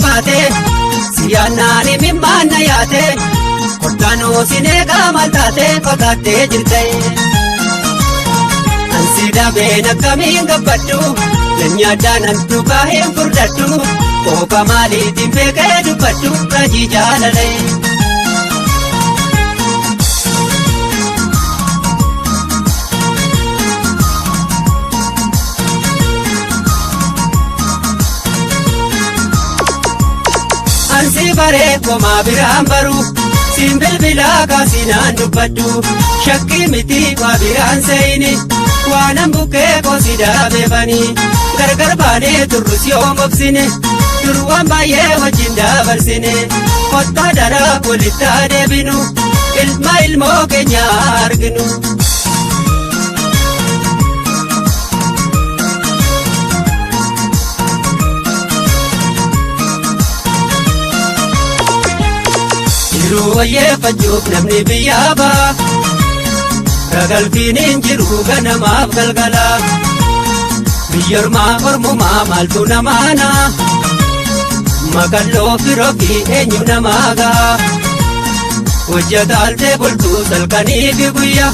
baate siyaannaani mimmaanna yaate kottanoo sineegaa maal taate fagaattee jirte ansi dhabeen akkamiin gabbadhu nyaadhaan an dhugaa hin furdadhu kooka maaliitiin beekee dubbadhu rajii jaalale. Ansi baree komaa biraan baru siin bilbilaa kaasinaan dubbadhu shakkii miti waa biraan seeyini waanan bukkee koosi daabeefani gargar baanee turrus yoo mobsine durwaan baay'ee wajjin dabarsine kottaa daraa walitti adeebinu ilma ilmoo keenya arginu. Jiruu wayyeeffachuuf namni biyyaa ba'a ragalfiin hin jiru ganamaaf galgala biyya ormaa ormumaa maaltu namaana makalloo firoo fi eenyu namaa ga'a hojjetaaltee bultuu salkanii fi guyyaa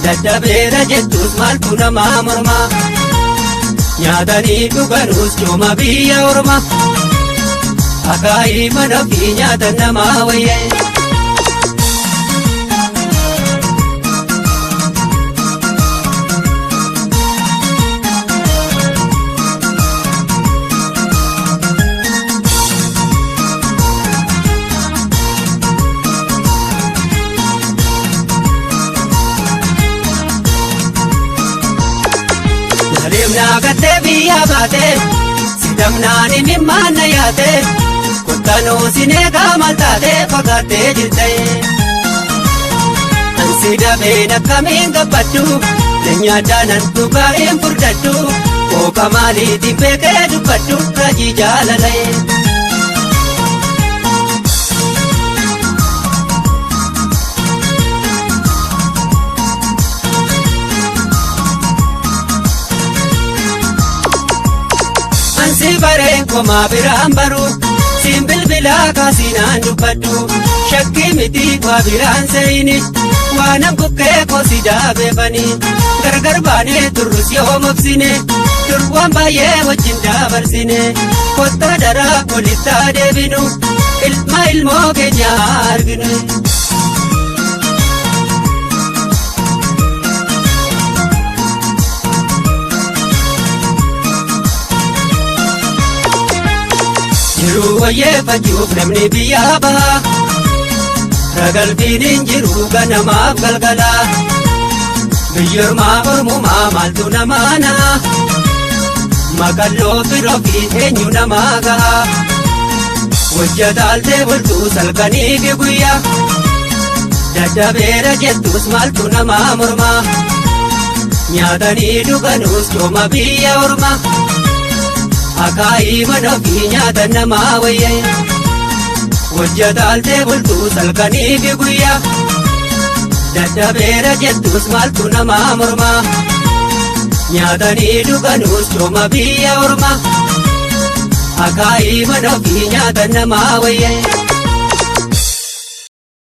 dadhabeera jettus maaltu namaa morma nyaatanii dhuganuus cooma biyya orma. Akaayii mana fi nyaata namaa wayyee. Nadeemnaa gattee biyyaa baate sidamnaani mimmaanna yaate. Kottanoo sineegaa maal taate fagaattee jirte ansi dhabeen akkamiin gabbadhu nyaadhaan an dhugaa hin furdadhu kooka maaliitiin beekee dubbadhu rajii jaalale. Ansi baree komaa biraan baru siin bilbilaa kaasinaan dubbadhu shakkii miti waa biraan seeyini waanan bukkee koosi daabeefani gargar baanee turrus yoo mobsine durwaan baay'ee wajjin dabarsine kottaa daraa walitti adeebinu ilma ilmoo keenya arginu. Jiruu wayyeeffachuuf namni biyyaa ba'a ragalfiin hin jiru ganamaaf galgala biyya ormaa ormumaa maaltu namaana makalloo firoo fi eenyu namaa ga'a hojjetaaltee bultuu salkanii fi guyyaa dadhabeera jettus maaltu namaa morma nyaatanii dhuganuus cooma biyya orma. Akaayii mana fi nyaata namaa wayyee hojjetaaltee bultuu salkanii fi guyyaa dadhabeera jettus maaltu namaa morma nyaatanii dhuganuus cooma biyya orma akaayii mana fi nyaata namaa wayyee.